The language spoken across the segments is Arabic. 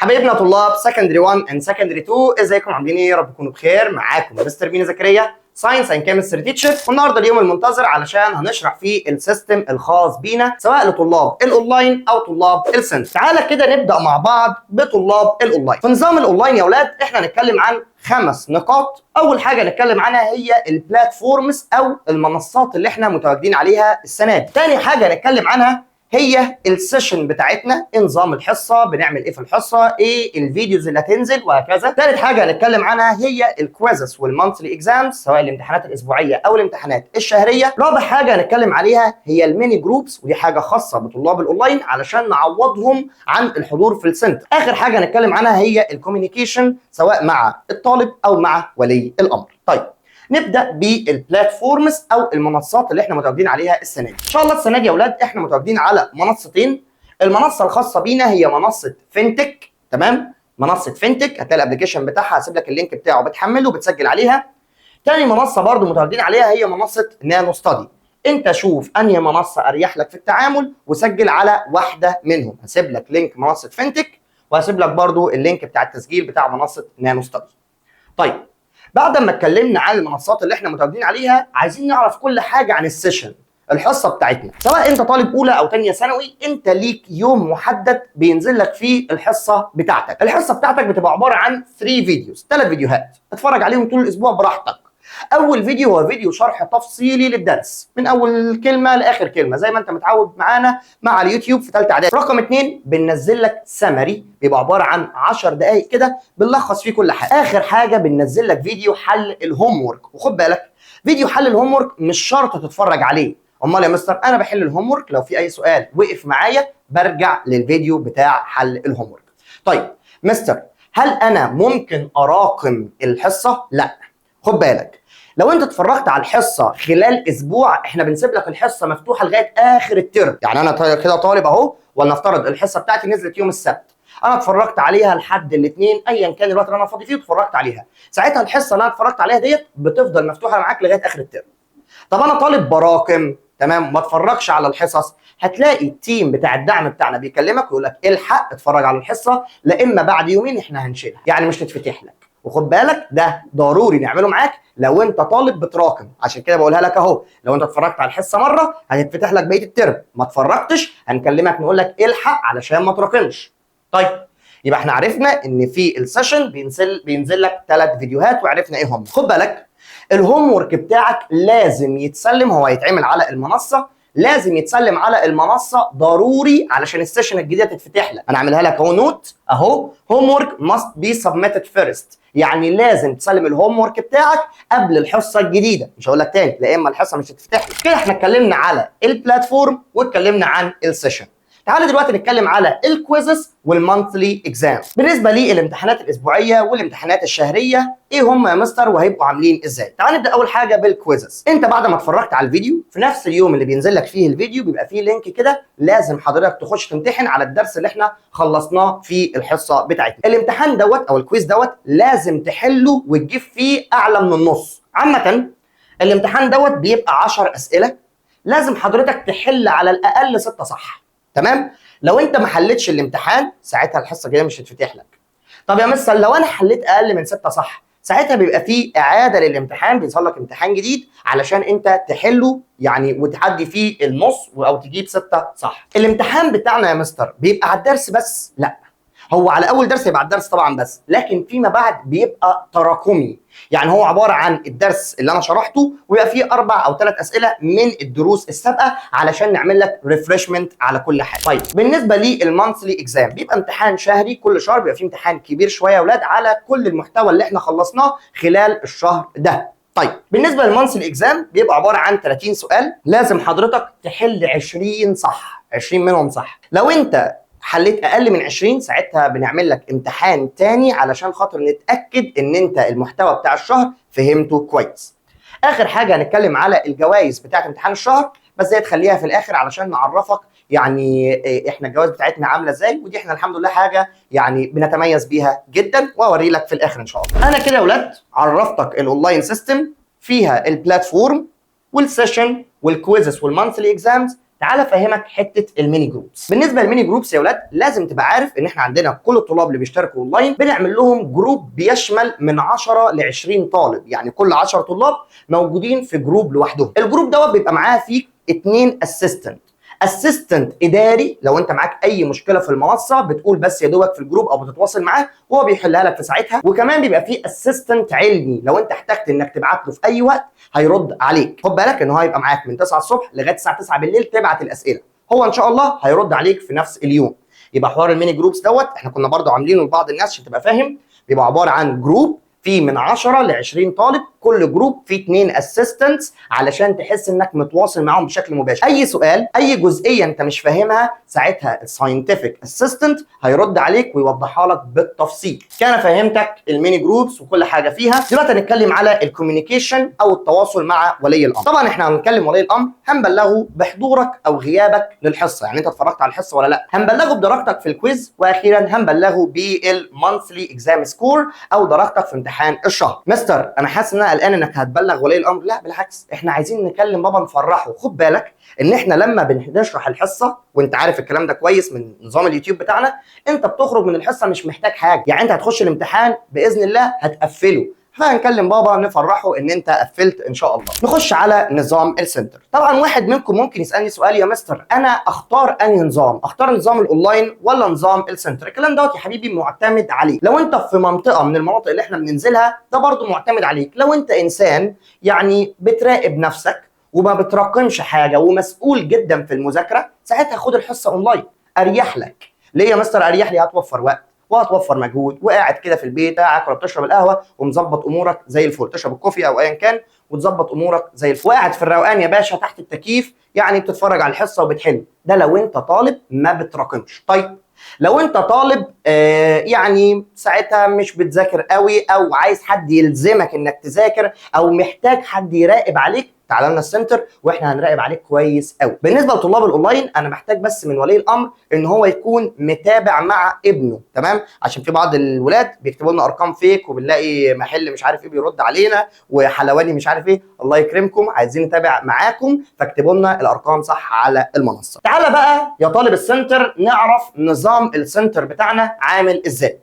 حبايبنا طلاب سكندري 1 اند سكندري 2، ازيكم عاملين ايه؟ يا رب تكونوا بخير. معاكم مستر مينا زكريا، ساينس اند كيمستري تيتشر، والنهارده اليوم المنتظر علشان هنشرح فيه السيستم الخاص بينا سواء لطلاب الاونلاين او طلاب السنتر. تعالى كده نبدا مع بعض بطلاب الاونلاين. في نظام الاونلاين يا اولاد احنا هنتكلم عن 5 نقاط. اول حاجه نتكلم عنها هي البلاتفورمز او المنصات اللي احنا متواجدين عليها السنه دي. تاني حاجه نتكلم عنها هي السيشن بتاعتنا، نظام الحصه، بنعمل ايه في الحصه، ايه الفيديوز اللي هتنزل وهكذا. ثالث حاجه هنتكلم عنها هي الكويزز والمانثلي اكزامز سواء الامتحانات الاسبوعيه او الامتحانات الشهريه. رابع حاجه هنتكلم عليها هي الميني جروبس، ودي حاجه خاصه بطلاب الاونلاين علشان نعوضهم عن الحضور في السنتر. اخر حاجه هنتكلم عنها هي الكوميونيكيشن سواء مع الطالب او مع ولي الامر. طيب نبدا بالبلاتفورمز او المنصات اللي احنا متواجدين عليها السنه دي. ان شاء الله السنه دي يا اولاد احنا متواجدين على منصتين. المنصه الخاصه بينا هي منصه فينتك، تمام؟ منصه فينتك هتلاقي الابلكيشن بتاعها، هسيب لك اللينك بتاعه بتحمله وبتسجل عليها. تاني منصه برضو متواجدين عليها هي منصه نانو ستادي. انت شوف انهي منصه اريح لك في التعامل وسجل على واحده منهم. هسيب لك لينك منصه فينتك وهسيب لك برضو اللينك بتاع التسجيل بتاع منصه نانو ستادي. طيب بعد ما اتكلمنا عن المنصات اللي احنا متواجدين عليها، عايزين نعرف كل حاجه عن السيشن، الحصه بتاعتنا. سواء انت طالب اولى او ثانيه ثانوي، انت ليك يوم محدد بينزل لك فيه الحصه بتاعتك. الحصه بتاعتك بتبقى عباره عن 3 فيديوز، 3 فيديوهات اتفرج عليهم طول الاسبوع براحتك. اول فيديو هو فيديو شرح تفصيلي للدرس من اول كلمه لاخر كلمه زي ما انت متعود معانا مع اليوتيوب في ثالثه اعدادي. رقم 2 بننزل لك سمري بيبقى عباره عن 10 دقائق كده بنلخص فيه كل حاجه. اخر حاجه بننزل لك فيديو حل الهوم ورك، وخد بالك فيديو حل الهوم ورك مش شرط تتفرج عليه. امال يا مستر انا بحل الهوم ورك لو في اي سؤال وقف معايا برجع للفيديو بتاع حل الهوم ورك. طيب مستر هل انا ممكن اراكم الحصه؟ لا، خد بالك لو انت اتفرجت على الحصه خلال اسبوع احنا بنسيب لك الحصه مفتوحه لغايه اخر الترم. يعني انا كده طالب اهو، ولنفترض الحصه بتاعتي نزلت يوم السبت، انا اتفرجت عليها لحد الاثنين ايا كان الوقت اللي انا فاضي فيه واتفرجت عليها، ساعتها الحصه اللي انا اتفرجت عليها ديت بتفضل مفتوحه معاك لغايه اخر الترم. طب انا طالب براكم، تمام، ما اتفرجش على الحصص، هتلاقي التيم بتاع الدعم بتاعنا بيكلمك ويقول لك الحق اتفرج على الحصه لا اما بعد يومين احنا هنشيلها، يعني مش تتفتح لك. وخد بالك ده ضروري نعمله معاك لو انت طالب بتراكم، عشان كده بقولها لك اهو، لو انت اتفرجت على الحصه مره هتتفتح لك بقيه الترم، ما اتفرجتش هنكلمك نقول لك الحق علشان ما تراكمش. طيب يبقى احنا عرفنا ان في السيشن بينزل لك 3 فيديوهات وعرفنا ايه هم. خد بالك الهوم ورك بتاعك لازم يتسلم، هو هيتعمل على المنصه، لازم يتسلم على المنصه ضروري علشان السيشن الجديده تتفتح لك. انا عاملها لك اهو نوت اهو، هوم ورك ماست بي سبميتد فيرست، يعني لازم تسلم الهوم ورك بتاعك قبل الحصه الجديده، مش هقول لك تاني لا اما الحصه مش هتتفتح لك. كده احنا اتكلمنا على البلاتفورم واتكلمنا عن السيشن. تعالى دلوقتي نتكلم على الكويزز والمانثلي اكزام. بالنسبه للامتحانات الاسبوعيه والامتحانات الشهريه ايه هم يا مستر وهيبقوا عاملين ازاي؟ تعالى نبدا اول حاجه بالكويزز. انت بعد ما اتفرجت على الفيديو في نفس اليوم اللي بينزل لك فيه الفيديو بيبقى فيه لينك كده لازم حضرتك تخش تمتحن على الدرس اللي احنا خلصناه في الحصه بتاعتنا. الامتحان دوت او الكويز دوت لازم تحله وتجيب فيه اعلى من النص. عامه الامتحان دوت بيبقى 10 اسئله، لازم حضرتك تحل على الاقل 6 صح، تمام؟ لو انت ما حلتش الامتحان ساعتها الحصه الجايه مش هتفتح لك. طب يا مستر لو انا حليت اقل من 6 صح، ساعتها بيبقى فيه اعاده للامتحان، بيظهر لك امتحان جديد علشان انت تحله يعني وتعدي فيه النص او تجيب 6 صح. الامتحان بتاعنا يا مستر بيبقى على الدرس بس؟ لا، هو على اول درس يبقى على الدرس طبعا بس، لكن فيما بعد بيبقى تراكمي، يعني هو عباره عن الدرس اللي انا شرحته ويبقى فيه 4 أو 3 اسئله من الدروس السابقه علشان نعمل لك ريفرشمنت على كل حاجه. طيب بالنسبه للمانثلي اكزام بيبقى امتحان شهري، كل شهر بيبقى فيه امتحان كبير شويه يا اولاد على كل المحتوى اللي احنا خلصناه خلال الشهر ده. طيب بالنسبه للمانثلي اكزام بيبقى عباره عن 30 سؤال، لازم حضرتك تحل 20 صح، 20 منهم صح. لو انت حليت اقل من 20 ساعتها بنعمل لك امتحان تاني علشان خاطر نتاكد ان انت المحتوى بتاع الشهر فهمته كويس. اخر حاجه هنتكلم على الجوائز بتاعت امتحان الشهر، بس دي تخليها في الاخر علشان نعرفك يعني احنا الجوائز بتاعتنا عامله ازاي، ودي احنا الحمد لله حاجه يعني بنتميز بيها جدا واوري لك في الاخر ان شاء الله. انا كده يا اولاد عرفتك الاونلاين سيستم، فيها البلاتفورم والسيشن والكويزز والمانثلي اكزامز تعال افهمك حته الميني جروبس. بالنسبه للميني جروبس يا ولاد لازم تبقى عارف ان احنا عندنا كل الطلاب اللي بيشتركوا اونلاين بنعمل لهم جروب بيشمل من 10 ل 20 طالب، يعني كل 10 طلاب موجودين في جروب لوحدهم. الجروب دوت بيبقى معاه فيه 2 اسيستنت اداري، لو انت معاك اي مشكله في المنصه بتقول بس يا دوبك في الجروب او بتتواصل معاه وهو بيحلها لك في ساعتها. وكمان بيبقى فيه اسيستنت علمي، لو انت احتجت انك تبعت له في اي وقت هيرد عليك. خد بالك ان هو هيبقى معاك من 9 الصبح لغايه الساعه 9 بالليل تبعت الاسئله، هو ان شاء الله هيرد عليك في نفس اليوم. يبقى حوار الميني جروبس دوت احنا كنا برضو عاملينه لبعض الناس عشان تبقى فاهم، بيبقى عباره عن جروب فيه من 10 ل 20 طالب، كل جروب فيه 2 اسيستنتس علشان تحس انك متواصل معاهم بشكل مباشر. اي سؤال اي جزئيه انت مش فاهمها ساعتها الساينتفك اسيستنت هيرد عليك ويوضحها لك بالتفصيل. كان فهمتك الميني جروبس وكل حاجه فيها. دلوقتي هنتكلم على الكوميونيكيشن او التواصل مع ولي الامر. طبعا احنا هنتكلم ولي الامر هنبلغه بحضورك او غيابك للحصه، يعني انت اتفرجت على الحصه ولا لا، هنبلغه بدرجتك في الكويز، واخيرا هنبلغه بالمانثلي اكزام سكور او درجتك في امتحان الشهر. مستر انا حاسس ان انا قلقان انك هتبلغ ولي الامر. لا بالعكس، احنا عايزين نكلم بابا نفرحه. خد بالك ان احنا لما بنشرح الحصه، وانت عارف الكلام ده كويس من نظام اليوتيوب بتاعنا، انت بتخرج من الحصه مش محتاج حاجه، يعني انت هتخش الامتحان باذن الله هتقفله، فهنكلم بابا نفرحه ان انت قفلت ان شاء الله. نخش على نظام السنتر. طبعا واحد منكم ممكن يسالني سؤال، يا مستر انا اختار انهي نظام؟ اختار نظام الاونلاين ولا نظام السنتر؟ الكلام دوت يا حبيبي معتمد عليك. لو انت في منطقه من المناطق اللي احنا بننزلها ده برضو معتمد عليك. لو انت انسان يعني بتراقب نفسك وما بتراكمش حاجه ومسؤول جدا في المذاكره، ساعتها خد الحصه اونلاين اريح لك. ليه يا مستر اريح لي؟ هتوفر وقت وهتوفر مجهود، وقاعد كده في البيت قاعد ولا بتشرب القهوه ومظبط امورك زي الفل، تشرب الكوفي او ايا كان وتظبط امورك زي الفل، وقاعد في الروقان يا باشا تحت التكييف، يعني بتتفرج على الحصه وبتحل. ده لو انت طالب ما بتراكمش. طيب لو انت طالب يعني ساعتها مش بتذاكر قوي او عايز حد يلزمك انك تذاكر او محتاج حد يراقب عليك، تعال لنا السنتر واحنا هنراقب عليك كويس قوي. بالنسبه لطلاب الاونلاين انا محتاج بس من ولي الامر ان هو يكون متابع مع ابنه، تمام؟ عشان في بعض الولاد بيكتبوا لنا ارقام فيك وبنلاقي محل مش عارف ايه بيرد علينا وحلواني مش عارف ايه. الله يكرمكم عايزين نتابع معاكم فاكتبوا لنا الارقام صح على المنصه. تعالى بقى يا طالب السنتر نعرف نظام السنتر بتاعنا عامل ازاي.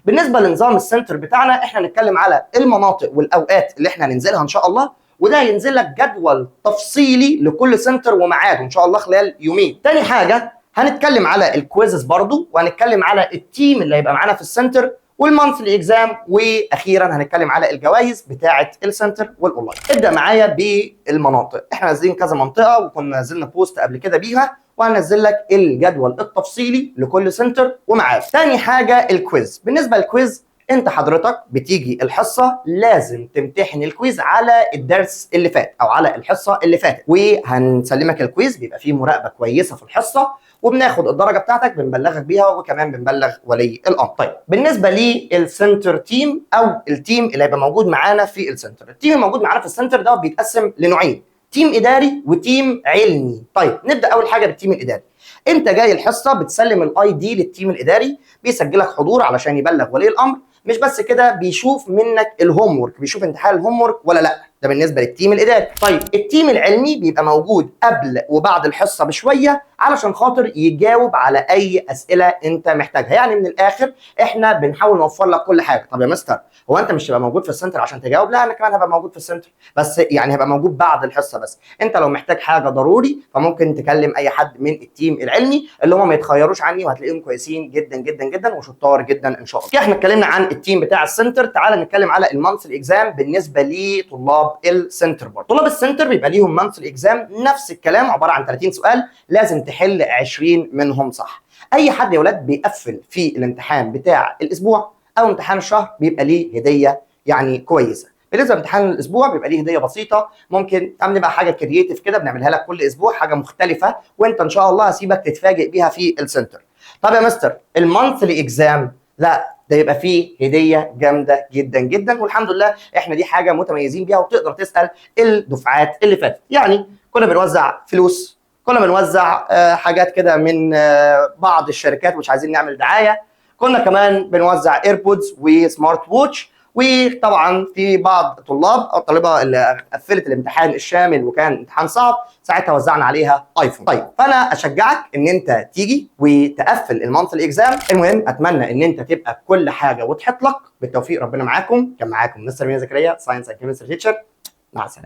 بالنسبه لنظام السنتر بتاعنا احنا هنتكلم على المناطق والاوقات اللي احنا هننزلها ان شاء الله، وده هينزل لك جدول تفصيلي لكل سنتر وميعاده ان شاء الله خلال يومين. تاني حاجه هنتكلم على الكويزز برضو، وهنتكلم على التيم اللي هيبقى معانا في السنتر والمانثلي اكزام، واخيرا هنتكلم على الجوائز بتاعه السنتر والاونلاين. ابدا معايا بالمناطق. احنا نازلين كذا منطقه وكنا نزلنا بوست قبل كده بيها، وهنزل لك الجدول التفصيلي لكل سنتر ومعاه. تاني حاجه الكويز. بالنسبه للكويز انت حضرتك بتيجي الحصه لازم تمتحن الكويز على الدرس اللي فات او على الحصه اللي فاتت، وهنسلمك الكويز بيبقى فيه مراقبه كويسه في الحصه، وبناخد الدرجه بتاعتك بنبلغك بيها، وكمان بنبلغ ولي الامر. طيب بالنسبه للسنتر تيم او التيم اللي هيبقى موجود معانا في السنتر، التيم الموجود معانا في السنتر ده بيتقسم لنوعين، تيم اداري وتيم علمي. طيب نبدا اول حاجه بالتيم الاداري. انت جاي الحصه بتسلم الاي دي للتيم الاداري، بيسجلك حضور علشان يبلغ ولي الامر. مش بس كده، بيشوف منك الهوم ورك، بيشوف انت حل الهوم ورك ولا لا. ده بالنسبه للتيم الاداري. طيب التيم العلمي بيبقى موجود قبل وبعد الحصه بشويه علشان خاطر يجاوب على اي اسئله انت محتاجها. يعني من الاخر احنا بنحاول نوفر لك كل حاجه. طب يا مستر هو انت مش هتبقى موجود في السنتر عشان تجاوب؟ لا انا كمان هبقى موجود في السنتر، بس يعني هبقى موجود بعد الحصه. بس انت لو محتاج حاجه ضروري فممكن تكلم اي حد من التيم العلمي اللي هم ما يتخيروش عني، وهتلاقيهم كويسين جدا جدا جدا وشطار جدا ان شاء الله. كده احنا اتكلمنا عن التيم بتاع السنتر. تعال نتكلم على المانثلي اكزام بالنسبه لطلاب السنتر. برضه طلاب السنتر بيبقى ليهم مانثلي اكزام نفس الكلام، عباره عن 30 سؤال لازم تحل 20 منهم صح. اي حد يا ولاد بيقفل في الامتحان بتاع الاسبوع او امتحان الشهر بيبقى ليه هديه يعني كويسه. بالنسبه لامتحان الاسبوع بيبقى ليه هديه بسيطه، ممكن تعمل بقى حاجه كرييتيف كده بنعملها لك كل اسبوع، حاجه مختلفه وانت ان شاء الله هسيبك تتفاجئ بيها في السنتر. طب يا مستر المانثلي اكزام لا ده يبقى فيه هديه جامده جدا جدا، والحمد لله احنا دي حاجه متميزين بيها، وتقدر تسال الدفعات اللي فاتت. يعني كنا بنوزع فلوس، كنا بنوزع حاجات كده من بعض الشركات، مش عايزين نعمل دعايه. كنا كمان بنوزع ايربودز وسمارت ووتش، وطبعا في بعض الطلاب او الطالبه اللي قفلت الامتحان الشامل وكان امتحان صعب، ساعتها وزعنا عليها ايفون. طيب فانا اشجعك ان انت تيجي وتقفل المانثلي اكزام. المهم اتمنى ان انت تبقى كل حاجه وتحط لك بالتوفيق، ربنا معاكم. كان معاكم مستر مينا زكريا، ساينس اند كيمستري تيتشر. مع السلامه.